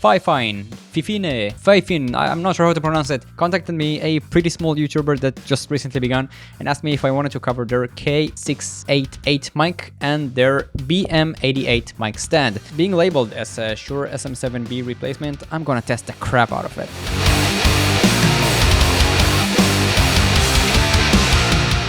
Fifine, I'm not sure how to pronounce it, contacted me, a pretty small YouTuber that just recently begun, and asked me if I wanted to cover their K688 mic and their BM88 mic stand. Being labeled as a Shure SM7B replacement, I'm gonna test the crap out of it.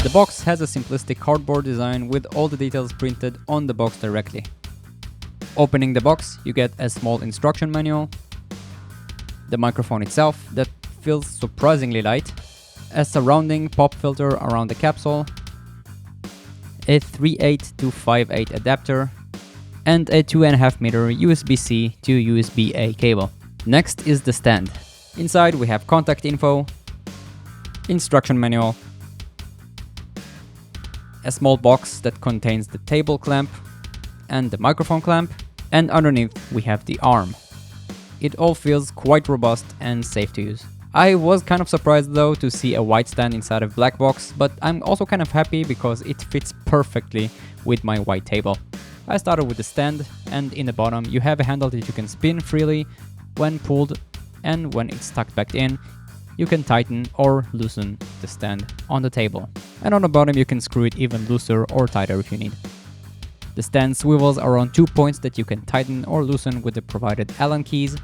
The box has a simplistic cardboard design with all the details printed on the box directly. Opening the box, you get a small instruction manual, the microphone itself that feels surprisingly light, a surrounding pop filter around the capsule, a 3.8 to 5.8 adapter, and a 2.5 meter USB-C to USB-A cable. Next is the stand. Inside we have contact info, instruction manual, a small box that contains the table clamp and the microphone clamp, and underneath we have the arm. It all feels quite robust and safe to use. I was kind of surprised though to see a white stand inside a black box, but I'm also kind of happy because it fits perfectly with my white table. I started with the stand, and in the bottom you have a handle that you can spin freely when pulled, and when it's tucked back in, you can tighten or loosen the stand on the table. And on the bottom you can screw it even looser or tighter if you need. The stand swivels around 2 points that you can tighten or loosen with the provided Allen keys.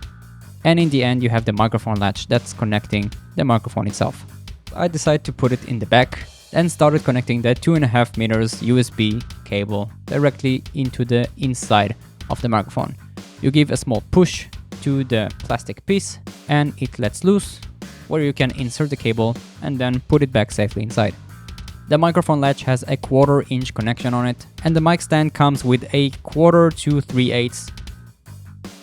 And in the end you have the microphone latch that's connecting the microphone itself. I decided to put it in the back and started connecting the 2.5 meters USB cable directly into the inside of the microphone. You give a small push to the plastic piece and it lets loose, where you can insert the cable and then put it back safely inside. The microphone latch has a 1/4 inch connection on it, and the mic stand comes with a 1/4 to 3/8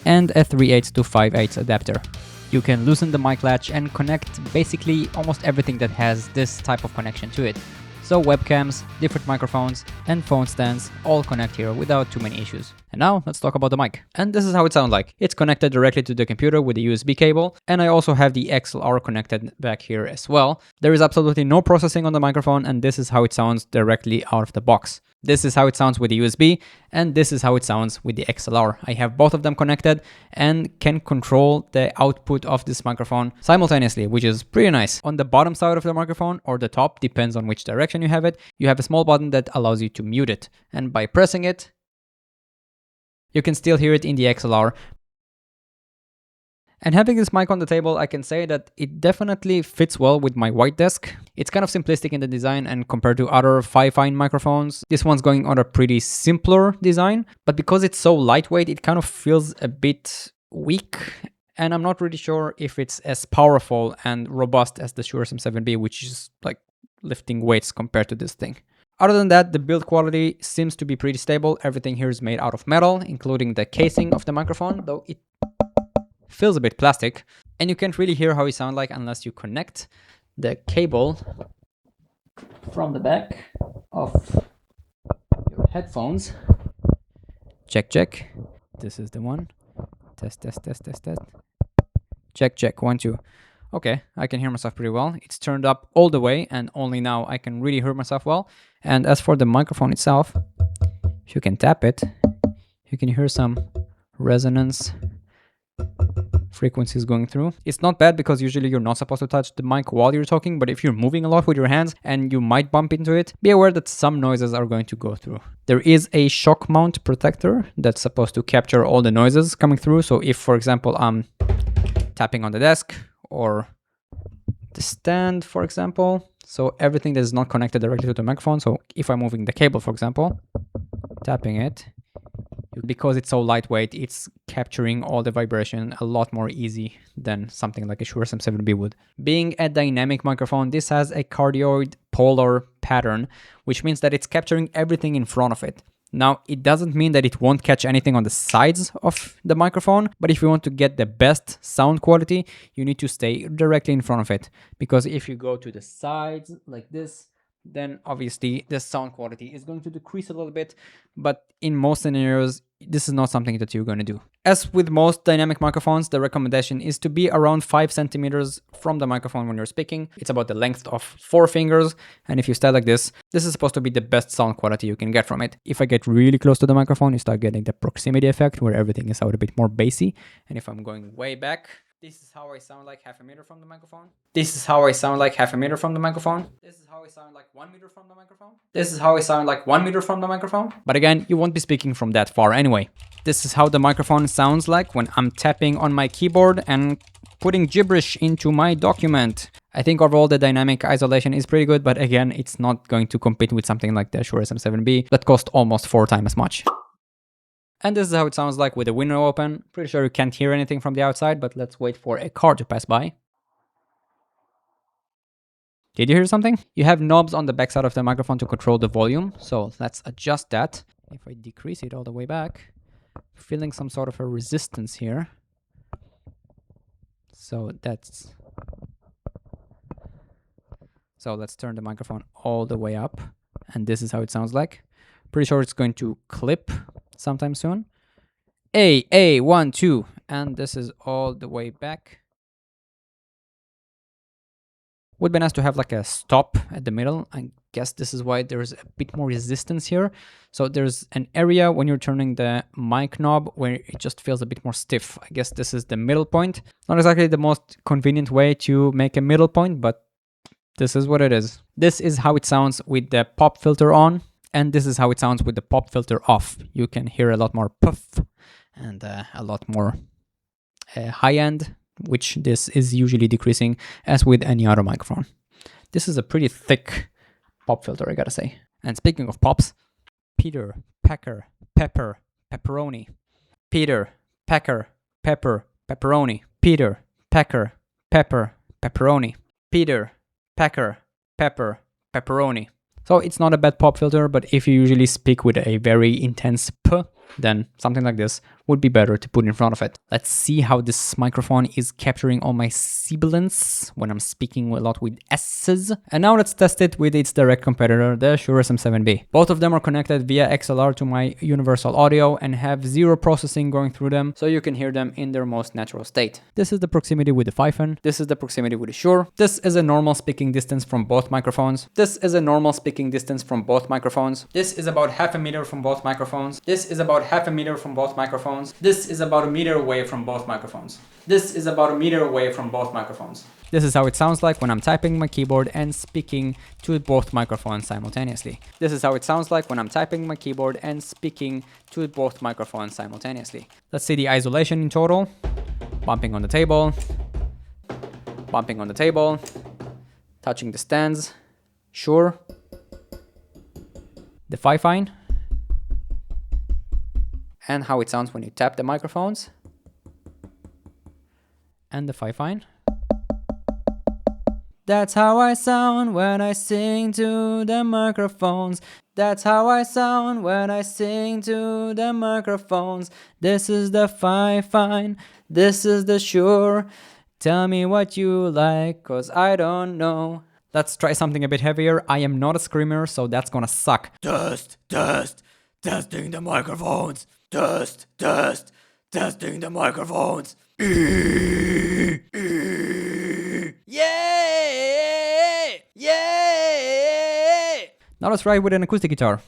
and a 3/8 to 5/8 adapter. You can loosen the mic latch and connect basically almost everything that has this type of connection to it. So webcams, different microphones, and phone stands all connect here without too many issues. And now let's talk about the mic. And this is how it sounds like. It's connected directly to the computer with a USB cable, and I also have the XLR connected back here as well. There is absolutely no processing on the microphone, and this is how it sounds directly out of the box. This is how it sounds with the USB, and this is how it sounds with the XLR. I have both of them connected and can control the output of this microphone simultaneously, which is pretty nice. On the bottom side of the microphone, or the top, depends on which direction you have it, you have a small button that allows you to mute it. And by pressing it, you can still hear it in the XLR. And having this mic on the table, I can say that it definitely fits well with my white desk. It's kind of simplistic in the design, and compared to other Fifine microphones, this one's going on a pretty simpler design, but because it's so lightweight, it kind of feels a bit weak, and I'm not really sure if it's as powerful and robust as the Shure SM7B, which is like lifting weights compared to this thing. Other than that, the build quality seems to be pretty stable. Everything here is made out of metal, including the casing of the microphone, though it feels a bit plastic, and you can't really hear how it sounds like unless you connect the cable from the back of your headphones. Check, check. This is the one. Test, test, test, test, test. Check, check. 1, 2. Okay, I can hear myself pretty well. It's turned up all the way, and only now I can really hear myself well. And as for the microphone itself, if you can tap it, you can hear some resonance frequencies going through. It's not bad because usually you're not supposed to touch the mic while you're talking, but if you're moving a lot with your hands and you might bump into it, be aware that some noises are going to go through. There is a shock mount protector that's supposed to capture all the noises coming through. So if, for example, I'm tapping on the desk or the stand, for example, so everything that is not connected directly to the microphone, so if I'm moving the cable, for example, tapping it, because it's so lightweight, it's capturing all the vibration a lot more easy than something like a Shure SM7B would. Being a dynamic microphone, this has a cardioid polar pattern, which means that it's capturing everything in front of it. Now, it doesn't mean that it won't catch anything on the sides of the microphone, but if you want to get the best sound quality, you need to stay directly in front of it. Because if you go to the sides like this, then obviously the sound quality is going to decrease a little bit, but in most scenarios, this is not something that you're going to do. As with most dynamic microphones, the recommendation is to be around 5 centimeters from the microphone when you're speaking. It's about the length of 4 fingers, and if you stand like this is supposed to be the best sound quality you can get from it. If I get really close to the microphone, you start getting the proximity effect where everything is out a bit more bassy, and if I'm going way back, this is how I sound like half a meter from the microphone. This is how I sound like half a meter from the microphone. This is how I sound like 1 meter from the microphone. This is how I sound like 1 meter from the microphone. But again, you won't be speaking from that far anyway. This is how the microphone sounds like when I'm tapping on my keyboard and putting gibberish into my document. I think overall the dynamic isolation is pretty good, but again, it's not going to compete with something like the Shure SM7B that cost almost 4 times as much. And this is how it sounds like with the window open. Pretty sure you can't hear anything from the outside, but let's wait for a car to pass by. Did you hear something? You have knobs on the backside of the microphone to control the volume, so let's adjust that. If I decrease it all the way back, feeling some sort of a resistance here. So let's turn the microphone all the way up, and this is how it sounds like. Pretty sure it's going to clip sometime soon. 1 2, and this is all the way back. Would be nice to have like a stop at the middle. I guess this is why there's a bit more resistance here. So there's an area when you're turning the mic knob where it just feels a bit more stiff. I guess this is the middle point. Not exactly the most convenient way to make a middle point, but this is what it is. This is how it sounds with the pop filter on. And this is how it sounds with the pop filter off. You can hear a lot more puff and a lot more high end, which this is usually decreasing as with any other microphone. This is a pretty thick pop filter, I gotta say. And speaking of pops, Peter, Pecker, Pepper, Pepperoni. Peter, Pecker, Pepper, Pepperoni. Peter, Pecker, Pepper, Pepperoni. Peter, Pecker, Pepper, Pepperoni. So it's not a bad pop filter, but if you usually speak with a very intense P, then something like this would be better to put in front of it. Let's see how this microphone is capturing all my sibilants when I'm speaking a lot with S's. And now let's test it with its direct competitor, the Shure SM7B. Both of them are connected via XLR to my universal audio and have zero processing going through them, so you can hear them in their most natural state. This is the proximity with the Fifine. This is the proximity with the Shure. This is a normal speaking distance from both microphones. This is a normal speaking distance from both microphones. This is about half a meter from both microphones. This is about half a meter from both microphones. This is about a meter away from both microphones. This is about a meter away from both microphones. This is how it sounds like when I'm typing my keyboard and speaking to both microphones simultaneously. This is how it sounds like when I'm typing my keyboard and speaking to both microphones simultaneously. Let's see the isolation in total. Bumping on the table. Bumping on the table. Touching the stands. Sure. The Fifine. And how it sounds when you tap the microphones. And the Fifine. That's how I sound when I sing to the microphones. That's how I sound when I sing to the microphones. This is the Fifine. This is the Shure. Tell me what you like, cause I don't know. Let's try something a bit heavier. I am not a screamer, so that's gonna suck. Test, testing the microphones. Test, testing the microphones. Yay! Yay! Now let's try with an acoustic guitar.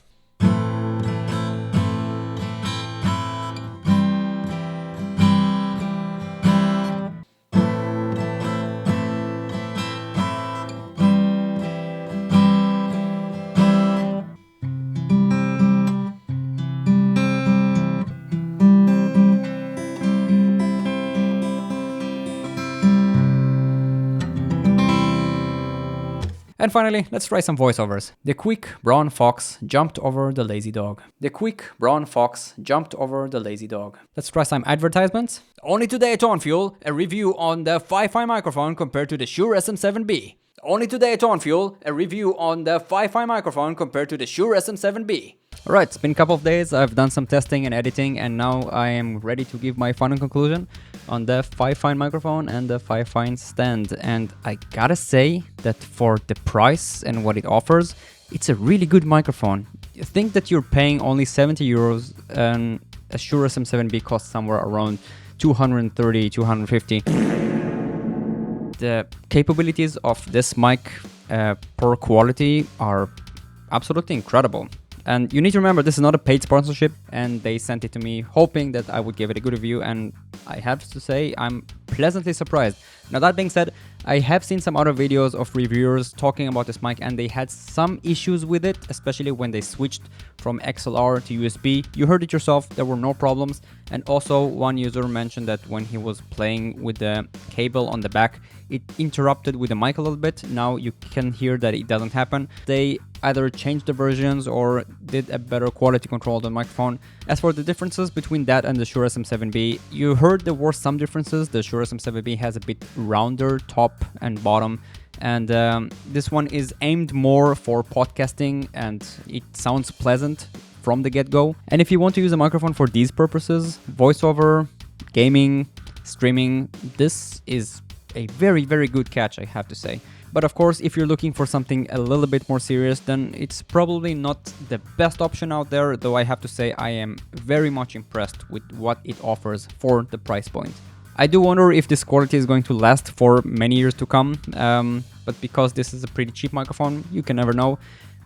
And finally, let's try some voiceovers. The quick brown fox jumped over the lazy dog. The quick brown fox jumped over the lazy dog. Let's try some advertisements. Only today at On Fuel, a review on the Fifine microphone compared to the Shure SM7B. Only today at On Fuel, a review on the Fifine microphone compared to the Shure SM7B. Alright, it's been a couple of days, I've done some testing and editing, and now I am ready to give my final conclusion on the Fifine microphone and the Fifine stand. And I gotta say that for the price and what it offers, it's a really good microphone. You think that you're paying only 70 euros and a Shure SM7B costs somewhere around 230, 250. The capabilities of this mic per quality are absolutely incredible. And you need to remember, this is not a paid sponsorship, and they sent it to me hoping that I would give it a good review, and I have to say I'm pleasantly surprised. Now that being said, I have seen some other videos of reviewers talking about this mic, and they had some issues with it, especially when they switched from XLR to USB. You heard it yourself, there were no problems. And also one user mentioned that when he was playing with the cable on the back, it interrupted with the mic a little bit. Now you can hear that it doesn't happen. They either changed the versions or did a better quality control on the microphone. As for the differences between that and the Shure SM7B, you heard there were some differences. The Shure SM7B has a bit rounder top and bottom, and this one is aimed more for podcasting, and it sounds pleasant from the get-go. And if you want to use a microphone for these purposes, voiceover, gaming, streaming, this is a very, very good catch, I have to say. But of course, if you're looking for something a little bit more serious, then it's probably not the best option out there, though I have to say I am very much impressed with what it offers for the price point. I do wonder if this quality is going to last for many years to come, but because this is a pretty cheap microphone, you can never know.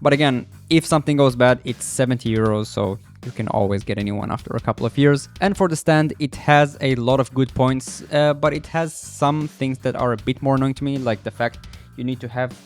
But again, if something goes bad, it's 70 euros, so you can always get a new one after a couple of years. And for the stand, it has a lot of good points, but it has some things that are a bit more annoying to me, like the fact you need to have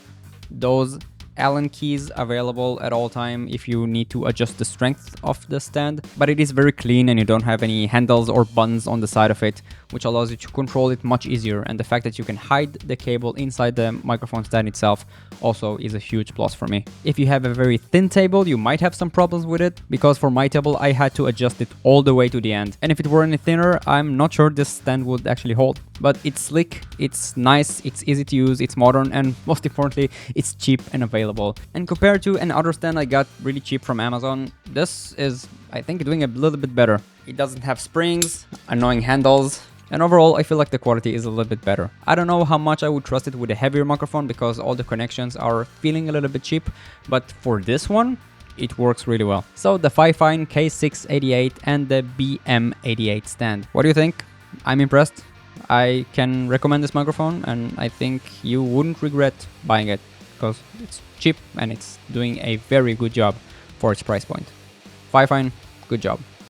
those Allen keys available at all time if you need to adjust the strength of the stand. But it is very clean and you don't have any handles or buttons on the side of it, which allows you to control it much easier. And the fact that you can hide the cable inside the microphone stand itself also is a huge plus for me. If you have a very thin table, you might have some problems with it, because for my table I had to adjust it all the way to the end. And if it were any thinner, I'm not sure this stand would actually hold. But it's slick, it's nice, it's easy to use, it's modern, and most importantly, it's cheap and available. And compared to another stand I got really cheap from Amazon, this is, I think, doing a little bit better. It doesn't have springs, annoying handles, and overall I feel like the quality is a little bit better. I don't know how much I would trust it with a heavier microphone, because all the connections are feeling a little bit cheap, but for this one, it works really well. So the Fifine K688 and the BM88 stand. What do you think? I'm impressed. I can recommend this microphone, and I think you wouldn't regret buying it, because it's cheap and it's doing a very good job for its price point. Fifine, good job.